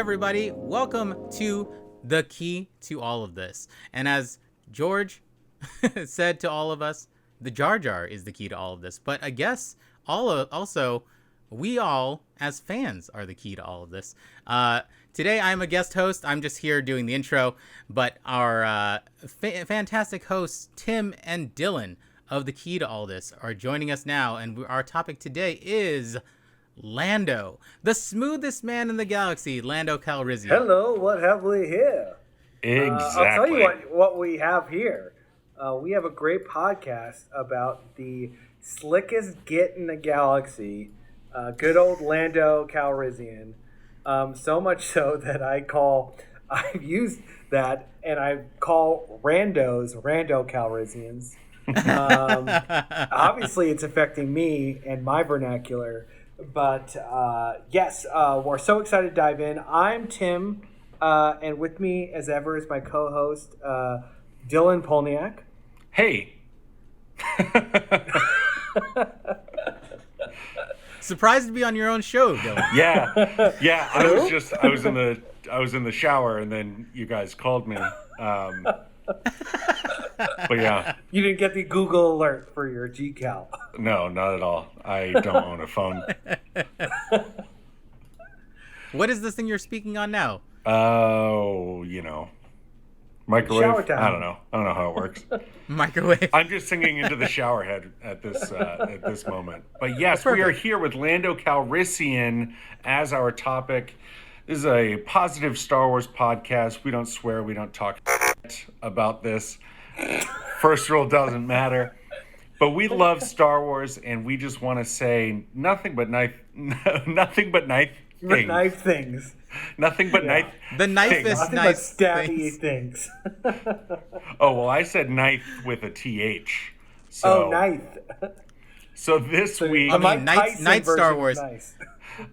everybody. Welcome to The Key to All of This. And as George said to all of us, the Jar Jar is the key to all of this. But I guess also, we all, as fans, are the key to all of this. Today, I'm a guest host. I'm just here doing the intro. But our fantastic hosts, Tim and Dylan of The Key to All This, are joining us now. And our topic today is Lando, the smoothest man in the galaxy, Lando Calrissian. Hello, what have we here? Exactly. I'll tell you what we have here. We have a great podcast about the slickest git in the galaxy, good old Lando Calrissian. So much so that I've used that and I call Rando Calrissians. Obviously, it's affecting me and my vernacular. But yes, we're so excited to dive in. I'm Tim, and with me, as ever, is my co-host, Dylan Polniak. Hey. Surprised to be on your own show, Dylan. Yeah. I was in the shower, and then you guys called me. But yeah, you didn't get the Google alert for your GCal. No, not at all. I don't own a phone. What is this thing you're speaking on now? Oh, microwave. Shower time. I don't know how it works. Microwave. I'm just singing into the shower head at this moment. But yes, Perfect. We are here with Lando Calrissian as our topic. This is a positive Star Wars podcast. We don't swear. We don't talk about this. First rule doesn't matter. But we love Star Wars, and we just want to say nothing but knife things. Nothing but knife things. The knife is nothing nice. But stabby things. Oh, well, I said knife with a TH. So, knife. So this week... I mean, Night Star Wars. Nice.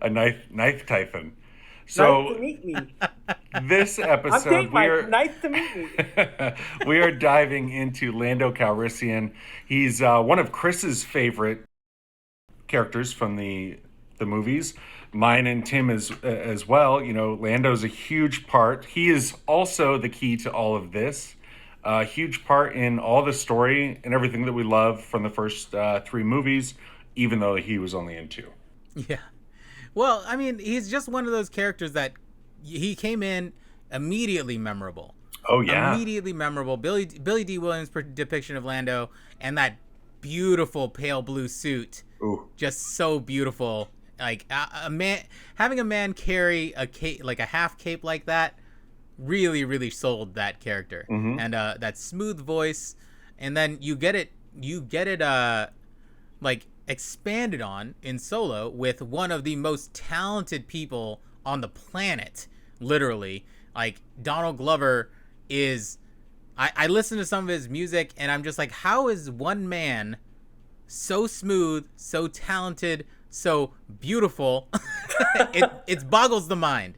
A knife Typhon. So nice to meet me. This episode, nice to meet me. We are diving into Lando Calrissian. He's one of Chris's favorite characters from the movies. Mine and Tim as well. Lando's a huge part. He is also the key to all of this. A huge part in all the story and everything that we love from the first 3 movies, even though he was only in 2. Yeah. Well, I mean, he's just one of those characters that he came in immediately memorable. Oh, yeah. Immediately memorable. Billy D. Williams' depiction of Lando and that beautiful pale blue suit. Ooh. Just so beautiful. Like having a man carry a cape, like a half cape like that, really, really sold that character. Mm-hmm. And that smooth voice. And then you get it like expanded on in Solo with one of the most talented people on the planet, literally. Like Donald Glover is I listen to some of his music and I'm just like, how is one man so smooth, so talented, so beautiful? it boggles the mind.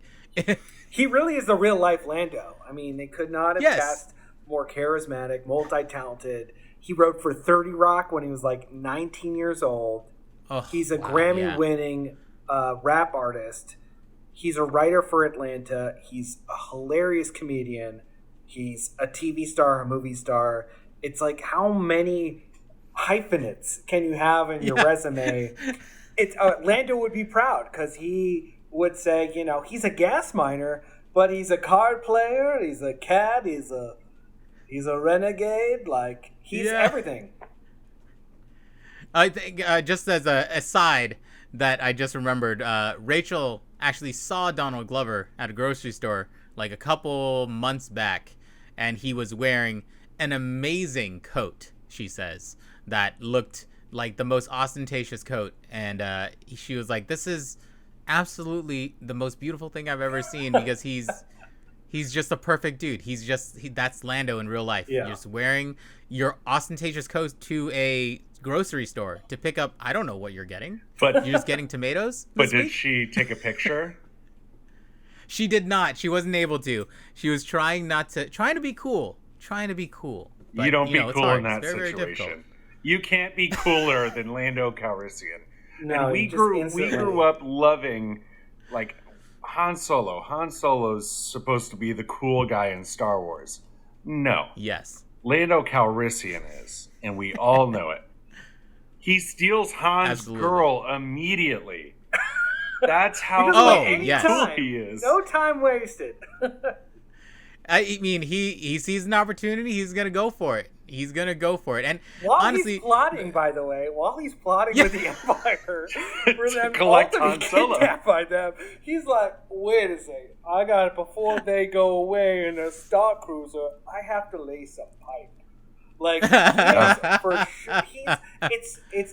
He really is the real life Lando. I mean, they could not have cast more charismatic, multi-talented. He wrote for 30 Rock when he was like 19 years old. Oh, he's a Grammy-winning rap artist. He's a writer for Atlanta. He's a hilarious comedian. He's a TV star, a movie star. It's like, how many hyphenates can you have in your resume? It's Lando would be proud because he would say, he's a gas miner, but he's a card player. He's a cat. He's a renegade. Like, he's everything. I think, just as a aside that I just remembered, Rachel actually saw Donald Glover at a grocery store like a couple months back, and he was wearing an amazing coat, she says, that looked like the most ostentatious coat. And she was like, this is absolutely the most beautiful thing I've ever seen, because he's just a perfect dude. That's Lando in real life. Yeah. You're just wearing your ostentatious coat to a grocery store to pick up, I don't know what you're getting, but you're just getting tomatoes. But did she take a picture? She did not. She wasn't able to. She was trying to be cool. But, you don't be cool in that very, situation. very difficult. You can't be cooler than Lando Calrissian. No, and we grew up loving, like, Han Solo. Han Solo's supposed to be the cool guy in Star Wars. No. Yes. Lando Calrissian is, and we all know it. He steals Han's Absolutely. girl immediately. That's He how doesn't Oh, waste any yes. cool time. he is. No time wasted. I mean, he sees an opportunity. He's gonna go for it. He's gonna go for it. And While honestly, he's plotting, by the way, with the Empire for To them collect all to Han be Solo. kidnapped by them, he's like, wait a second, I got it before they go away in a Star Cruiser. I have to lay some pipe. Like for sure,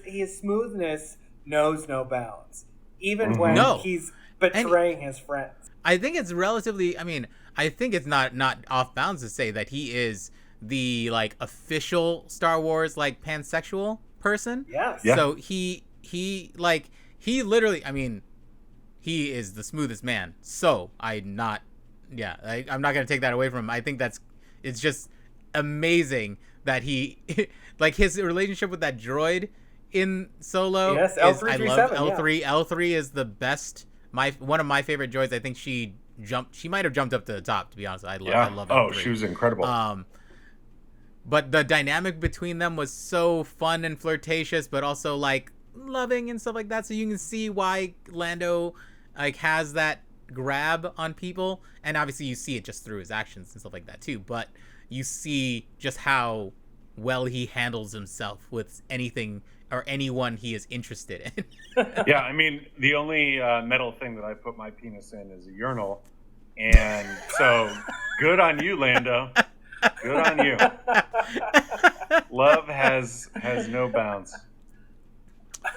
his smoothness knows no bounds, even when No. he's betraying his friends. I think it's relatively. I mean, I think it's not off bounds to say that he is the like official Star Wars like pansexual person. Yes. Yeah. So he literally. I mean, he is the smoothest man. So I'm not gonna take that away from him. I think it's just amazing that he like his relationship with that droid in Solo. Yes, I love L337, L3. L3 is the best. One of my favorite droids. I think she might have jumped up to the top, to be honest. I love L3. Oh, she was incredible. But the dynamic between them was so fun and flirtatious, but also like loving and stuff like that. So you can see why Lando like has that grab on people, and obviously you see it just through his actions and stuff like that too. But you see just how well he handles himself with anything or anyone he is interested in. Yeah, I mean, the only metal thing that I put my penis in is a urinal. And so, good on you, Lando. Good on you. Love has no bounds.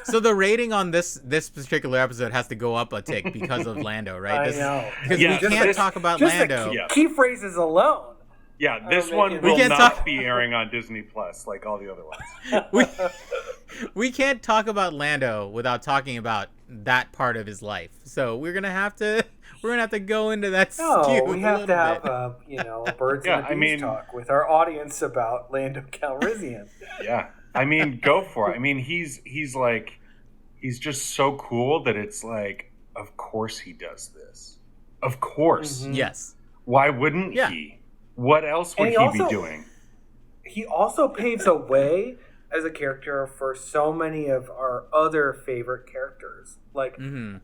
So the rating on this particular episode has to go up a tick because of Lando, right? I know. Because Yeah, we can't this- talk about Just Lando. the Yeah. key phrases alone. Yeah, this making- one We will can't not talk- be airing on Disney Plus like all the other ones. we can't talk about Lando without talking about that part of his life. So we're gonna have to go into that. No, skew we a have to little have bit. a birds Yeah, and I bees mean- talk with our audience about Lando Calrissian. Yeah, I mean, go for it. I mean, he's just so cool that it's like, of course he does this. Of course. Mhm. Yes. Why wouldn't Yeah. he? What else would And he he also- be doing? He also paves a way as a character for so many of our other favorite characters, like Mm-hmm.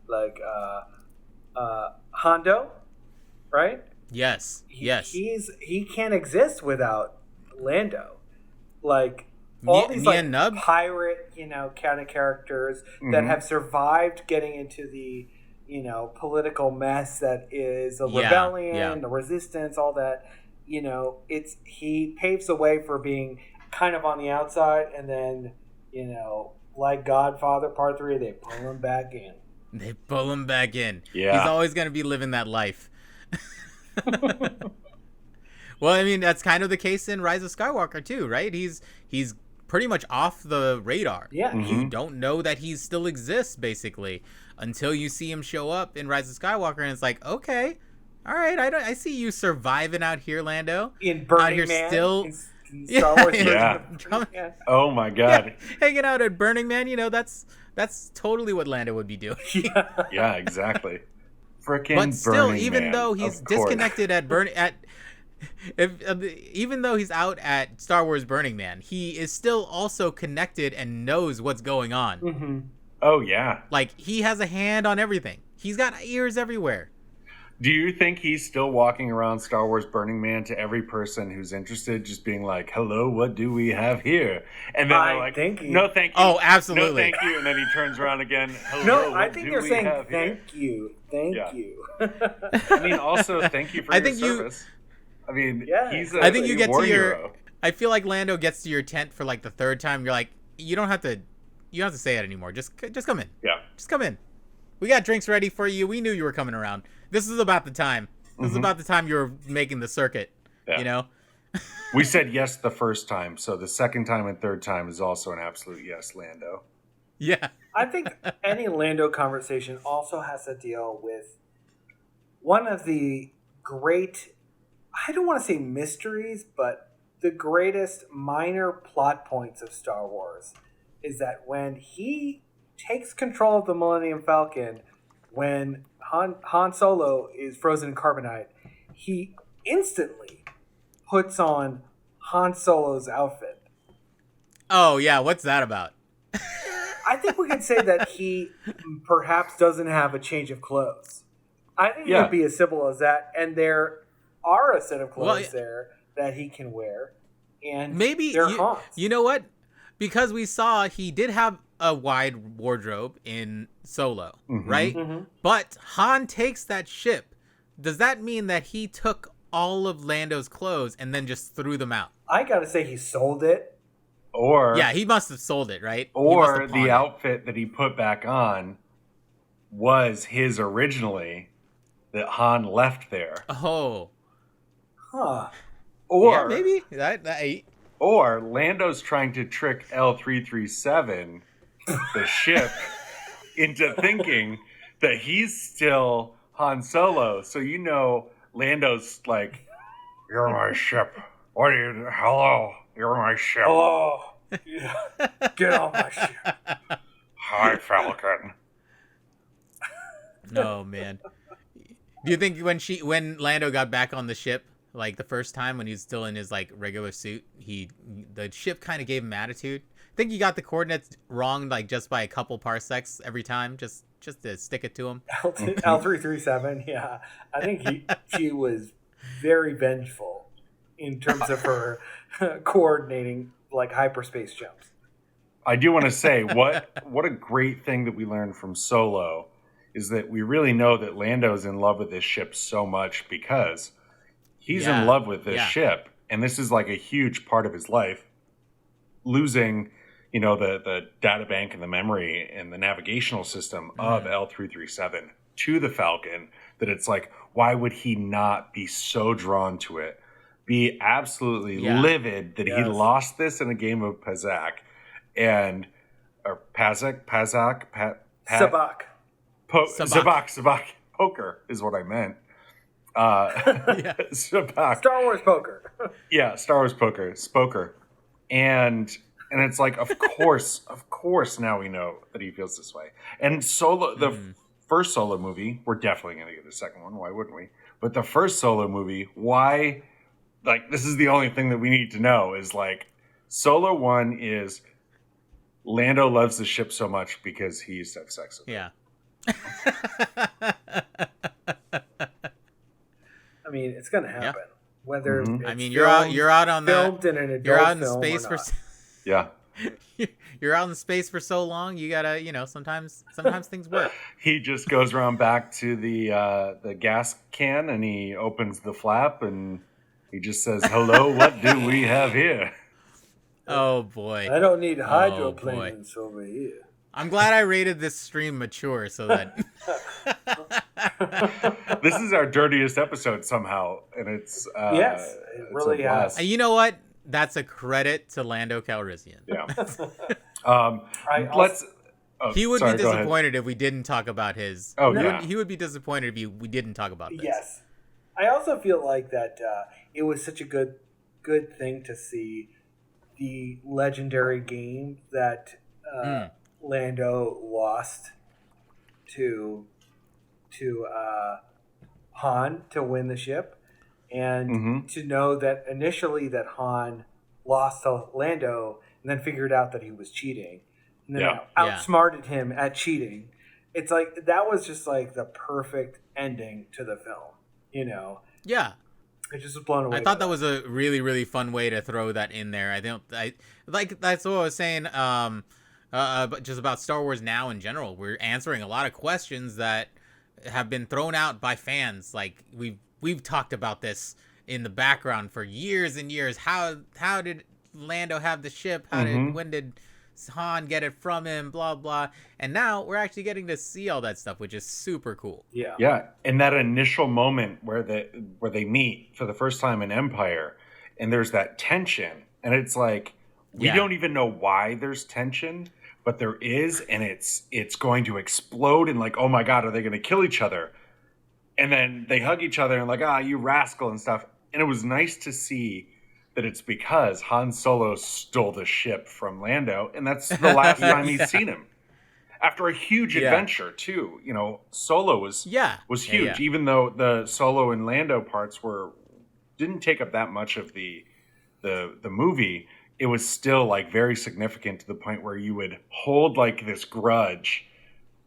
Hondo, right? Yes. Yes. He can't exist without Lando. Like all these like Nien Nunb? pirate, kind of characters that Mhm. have survived getting into the, political mess that is a Yeah, rebellion, yeah. the resistance, all that. He paves the way for being kind of on the outside, and then, like Godfather Part 3, they pull him back in. They pull him back in. Yeah. He's always gonna be living that life. Well, I mean, that's kind of the case in Rise of Skywalker too, right? He's pretty much off the radar. Yeah. You don't know that he still exists, basically, until you see him show up in Rise of Skywalker, and it's like, okay, all right, I see you surviving out here, Lando. In Burning Out here Man, still- in Star Wars version Yeah. of- yeah. Oh my God. Hanging out at Burning Man, that's totally what Lando would be doing. Yeah, exactly. Frickin' But still, Burning even Man, though of he's course. disconnected even though he's out at Star Wars Burning Man, he is still also connected and knows what's going on. Mm-hmm. Oh yeah. Like, he has a hand on everything. He's got ears everywhere. Do you think he's still walking around Star Wars Burning Man to every person who's interested, just being like, "Hello, what do we have here?" And then I they're like, think he- "No, thank you." Oh, absolutely. No, thank you. And then he turns around again. Hello, No, I what think do they're we saying have here?" thank you. Thank Yeah. you. I mean, also thank you for I your think you- service. I mean, Yeah, he's exactly. a I think you get war to your hero. I feel like Lando gets to your tent for like the third time. You're like, you don't have to say it anymore. Just come in. Yeah. Just come in. We got drinks ready for you. We knew you were coming around. This is about the time. This is about the time you were making the circuit. Yeah. You know? We said yes the first time, so the second time and third time is also an absolute yes, Lando. Yeah. I think any Lando conversation also has to deal with one of the great, I don't want to say mysteries, but the greatest minor plot points of Star Wars is that when he takes control of the Millennium Falcon, when Han Solo is frozen in carbonite, he instantly puts on Han Solo's outfit. Oh yeah, what's that about? I think we could say that he perhaps doesn't have a change of clothes. I think it Yeah. would be as simple as that. And there are a set of Well, clothes there that he can wear, and maybe they're Han's. you know what? Because we saw he did have a wide wardrobe in Solo, right? Mhm. But Han takes that ship. Does that mean that he took all of Lando's clothes and then just threw them out? I gotta say, he sold it. Or Yeah, he must have sold it, right? He must or have pawned the it. outfit that he put back on was his originally that Han left there. Oh, Huh. Or yeah, maybe or Lando's trying to trick L337, the ship, into thinking that he's still Han Solo. So Lando's like, "You're my ship. What are you? Hello, you're my ship. Oh, yeah. Get off my ship. Hi, Falcon." Oh man. Do you think when Lando got back on the ship, like the first time when he was still in his like regular suit, the ship kind of gave him attitude? I think he got the coordinates wrong, like just by a couple parsecs every time, just to stick it to him. L337, yeah. I think she was very vengeful in terms of her coordinating like hyperspace jumps. I do want to say what a great thing that we learned from Solo is that we really know that Lando's in love with this ship so much because he's in love with this ship, and this is like a huge part of his life. Losing, the data bank and the memory and the navigational system of L337 to the Falcon, that it's like, why would he not be so drawn to it? Be absolutely livid that he lost this in a game of Pazak or Pazak, Sabak. Sabak. Poker is what I meant. Sabak. Star Wars poker. Yeah, Star Wars poker. Spoker. And it's like, of course now we know that he feels this way. And Solo, the first Solo movie, we're definitely going to get a second one. Why wouldn't we? But the first Solo movie, why, like, this is the only thing that we need to know is like, Solo 1 is Lando loves the ship so much because he used to have sex with it. Yeah. I mean, it's going to happen. Yeah. Whether it's I mean, you're out on filmed that. in an adult You're out in film space or for. not. Yeah. You're out in space for so long. You gotta, sometimes things work. He just goes around back to the gas can and he opens the flap and he just says, "Hello, what do we have here?" Oh boy. I don't need hydroplanes over here. I'm glad I rated this stream mature so that This is our dirtiest episode somehow, and it's yes, it really has. And you know what? That's a credit to Lando Calrissian. Yeah. He would sorry, be disappointed if we didn't talk about his. Oh, yeah. He would be disappointed if we didn't talk about this. Yes. I also feel like that it was such a good thing to see the legendary game that Lando lost to Han to win the ship, and to know that initially that Han lost to Lando and then figured out that he was cheating and then outsmarted him at cheating. It's like that was just like the perfect ending to the film, Yeah. I just was blown away. I thought that was a really, really fun way to throw that in there. That's what I was saying. But just about Star Wars now in general, we're answering a lot of questions that have been thrown out by fans. Like we've talked about this in the background for years and years. How did Lando have the ship? When did Han get it from him? Blah blah. And now we're actually getting to see all that stuff, which is super cool. Yeah. Yeah, and that initial moment where they meet for the first time in Empire, and there's that tension, and it's like we don't even know why there's tension, but there is, and it's going to explode, and like, oh my god, are they going to kill each other? And then they hug each other and like, you rascal and stuff. And it was nice to see that it's because Han Solo stole the ship from Lando, and that's the last time he's seen him. after a huge adventure too. You know, Solo was huge, Yeah. even though the Solo and Lando parts didn't take up that much of the movie. It was still like very significant to the point where you would hold like this grudge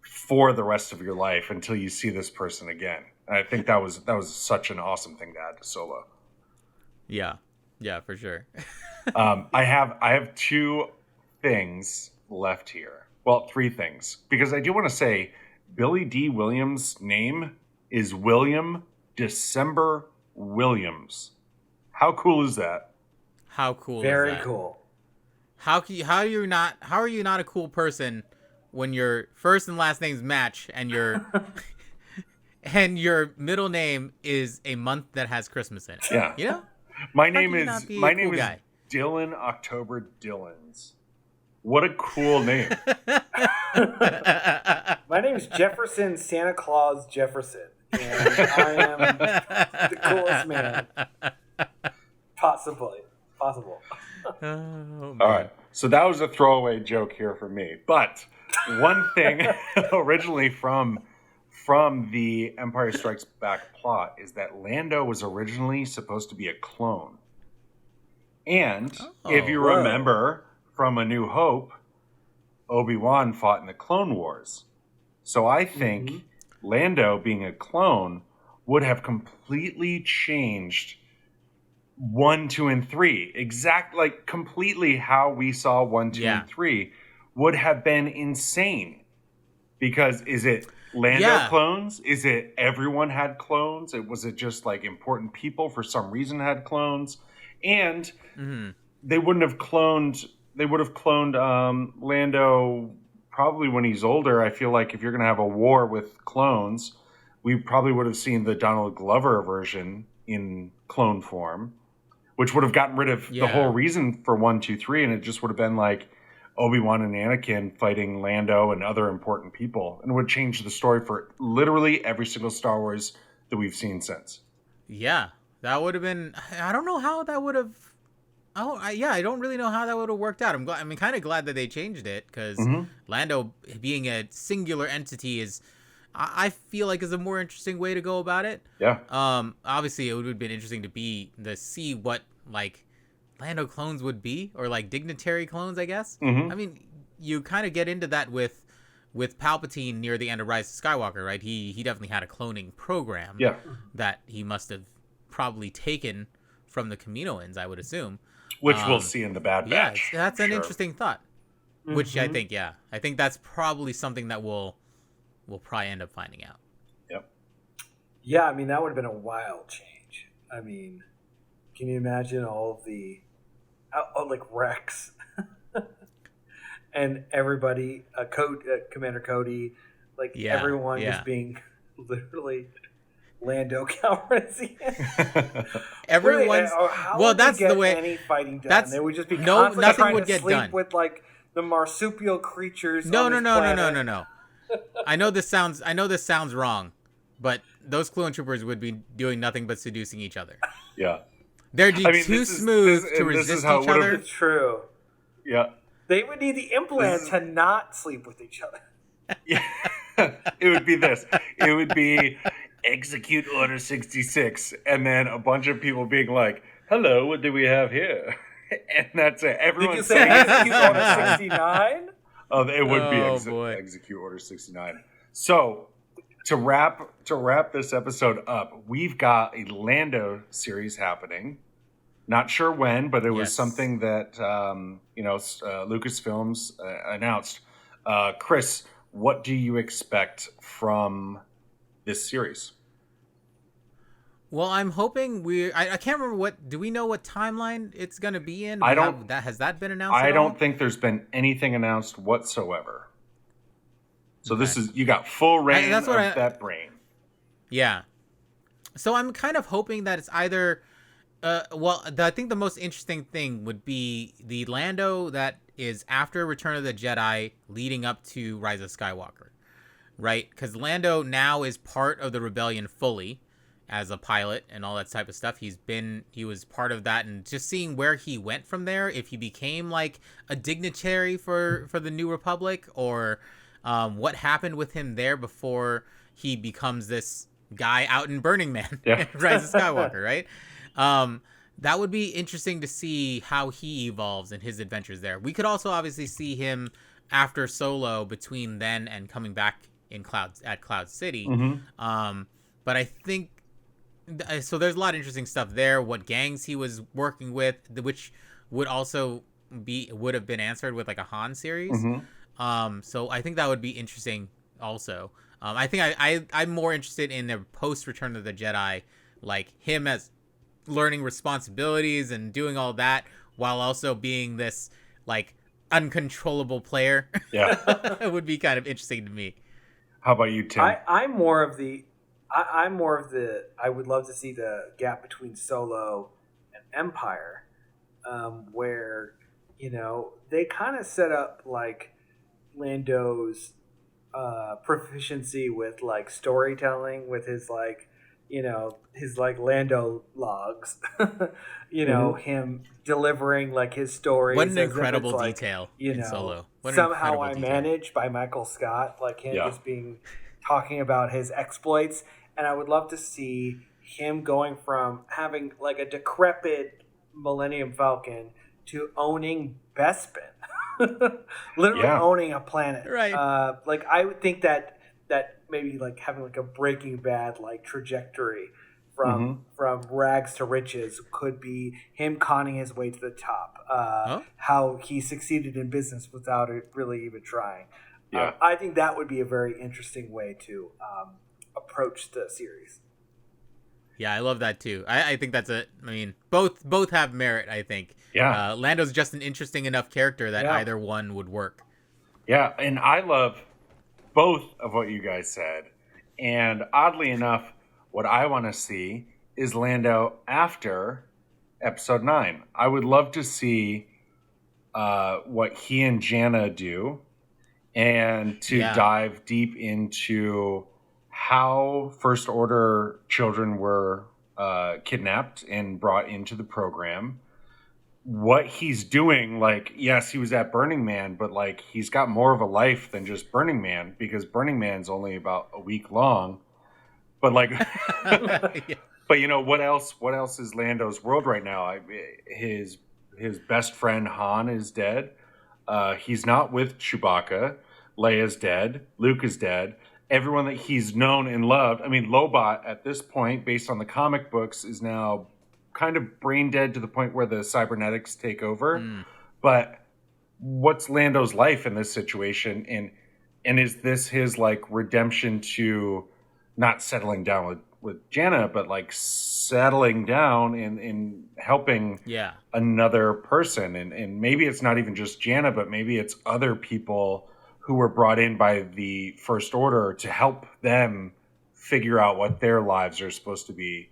for the rest of your life until you see this person again. And I think that was such an awesome thing to add to Solo. Yeah, for sure. I have two things left here. Well, three things, because I do want to say Billy D. Williams' name is William December Williams. How cool is that? How cool Very is that? cool. How are you not a cool person when your first and last names match and your and your middle name is a month that has Christmas in it? Yeah. You know? My name is guy? Dylan October Dillons. What a cool name. My name is Jefferson Santa Claus Jefferson, and I am the coolest man possible. Oh, man. All right. So that was a throwaway joke here for me. But one thing originally from the Empire Strikes Back plot is that Lando was originally supposed to be a clone. And if you remember from A New Hope, Obi-Wan fought in the Clone Wars. So I think Lando being a clone would have completely changed 1, 2, and 3. Completely how we saw 1, 2, and 3 would have been insane. Because is it Lando clones? Is it everyone had clones? Was it just like important people for some reason had clones? And they wouldn't have cloned. They would have cloned Lando probably when he's older. I feel like if you're going to have a war with clones, we probably would have seen the Donald Glover version in clone form, which would have gotten rid of the whole reason for 1, 2, 3, and it just would have been like Obi-Wan and Anakin fighting Lando and other important people, and it would change the story for literally every single Star Wars that we've seen since. Yeah, that would have been. I don't know how that would have. I don't really know how that would have worked out. I'm kind of glad that they changed it because Lando being a singular entity is, I feel like, is a more interesting way to go about it. Yeah. Obviously, it would have been interesting to see what like Lando clones would be, or like dignitary clones, I guess. I mean, you kind of get into that with Palpatine near the end of Rise of Skywalker, right? He definitely had a cloning program that he must have probably taken from the Kaminoans, I would assume. Which we'll see in the Bad Batch. Yeah, that's an interesting thought. Which I think that's probably something that we'll probably end up finding out. Yep. Yeah, I mean, that would have been a wild change. I mean, can you imagine all of the, like Rex and everybody, Commander Cody, like everyone just being literally Lando Calrissian. Everyone's well. That's the way. Any fighting done? They would just be nothing trying would to get sleep done with like the marsupial creatures. No. Planet. I know this sounds wrong, but those clone troopers would be doing nothing but seducing each other. Yeah, they'd be too smooth to resist each other. It's true. Yeah, they would need the implants to not sleep with each other. Yeah, it would be this. It would be execute Order 66, and then a bunch of people being like, "Hello, what do we have here?" And that's it. Everyone. Did you say execute Order 69? Oh, it would be execute Order 69. So to wrap this episode up, we've got a Lando series happening. Not sure when, but it was something that Lucasfilms announced. Chris, what do you expect from this series? Well, I'm hoping I can't remember do we know what timeline it's going to be in? Has that been announced? I don't think there's been anything announced whatsoever. So this is, you got full reign of that brain. Yeah. So I'm kind of hoping that it's either, I think the most interesting thing would be the Lando that is after Return of the Jedi leading up to Rise of Skywalker, right? Because Lando now is part of the rebellion fully as a pilot and all that type of stuff. He was part of that, and just seeing where he went from there, if he became like a dignitary for the New Republic, or What happened with him there before he becomes this guy out in Burning Man, Yeah. Rise of Skywalker, right? That would be interesting to see how he evolves in his adventures there. We could also obviously see him after Solo, between then and coming back in Cloud City. But I think so. There's a lot of interesting stuff there. What gangs he was working with, which would also would have been answered with like a Han series. So I think that would be interesting also. I think I'm more interested in the post Return of the Jedi, like him as learning responsibilities and doing all that while also being this like uncontrollable player. Yeah. It would be kind of interesting to me. How about you, Tim? I'm more of the. I'm more of the. I would love to see the gap between Solo and Empire, where they kind of set up like Lando's proficiency with like storytelling, with his like his like Lando logs, him delivering like his stories. What an incredible like, detail in Solo. What Somehow I Managed by Michael Scott, like him just talking about his exploits. And I would love to see him going from having like a decrepit Millennium Falcon to owning Bespin, literally owning a planet. Right. Like I would think that maybe like having like a Breaking Bad like trajectory from rags to riches could be him conning his way to the top. How he succeeded in business without it really even trying. I think that would be a very interesting way to approach the series. Yeah, I love that too. I think that's both have merit, I think. Yeah. Lando's just an interesting enough character that either one would work. Yeah, and I love both of what you guys said. And oddly enough, what I want to see is Lando after Episode 9. I would love to see what he and Jana do, and to dive deep into how First Order children were kidnapped and brought into the program. What he's doing, like, yes, he was at Burning Man, but like he's got more of a life than just Burning Man, because Burning Man's only about a week long. But like, but what else is Lando's world right now? His best friend Han is dead. He's not with Chewbacca. Leia's dead. Luke is dead. Everyone that he's known and loved. I mean, Lobot at this point, based on the comic books, is now kind of brain dead to the point where the cybernetics take over. But what's Lando's life in this situation? And is this his like redemption to not settling down with Jana, but like settling down and helping another person? And maybe it's not even just Jana, but maybe it's other people who were brought in by the First Order to help them figure out what their lives are supposed to be.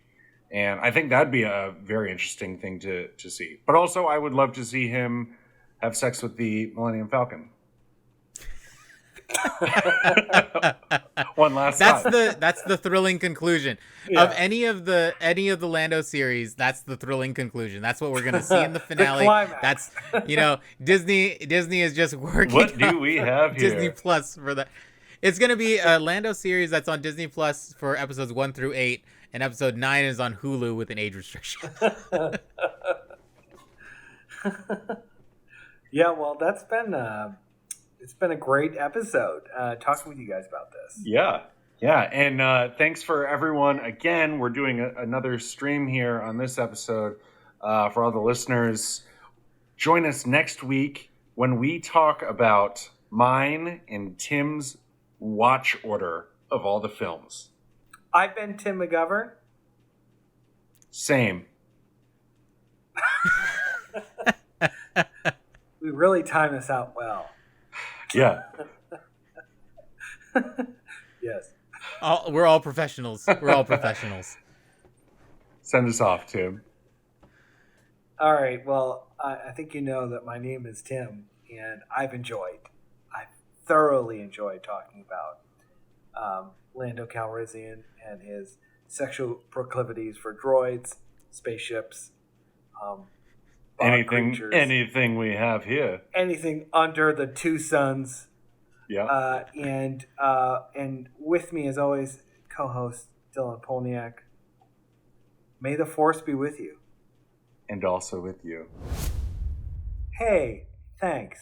And I think that'd be a very interesting thing to see. But also, I would love to see him have sex with the Millennium Falcon. One last time. That's the thrilling conclusion of any of the Lando series. That's the thrilling conclusion. That's what we're gonna see in the finale. That's Disney is just working. What do we have here? Disney Plus for that. It's gonna be a Lando series that's on Disney Plus for episodes 1 through 8, and episode 9 is on Hulu with an age restriction. Yeah, well, that's been it's been a great episode talking with you guys about this. Yeah, and thanks for everyone. Again, we're doing another stream here on this episode. For all the listeners, join us next week when we talk about mine and Tim's watch order of all the films. I've been Tim McGovern. Same. We really timed this out well. Yeah. Yes. We're all professionals. We're all professionals. Send us off, Tim. All right. Well, I think you know that my name is Tim, and I thoroughly enjoyed talking about Lando Calrissian and his sexual proclivities for droids, spaceships, anything we have here. Anything under the two suns Yeah. And with me, as always, co-host Dylan Polniak. May the force be with you. And also with you. Hey, thanks.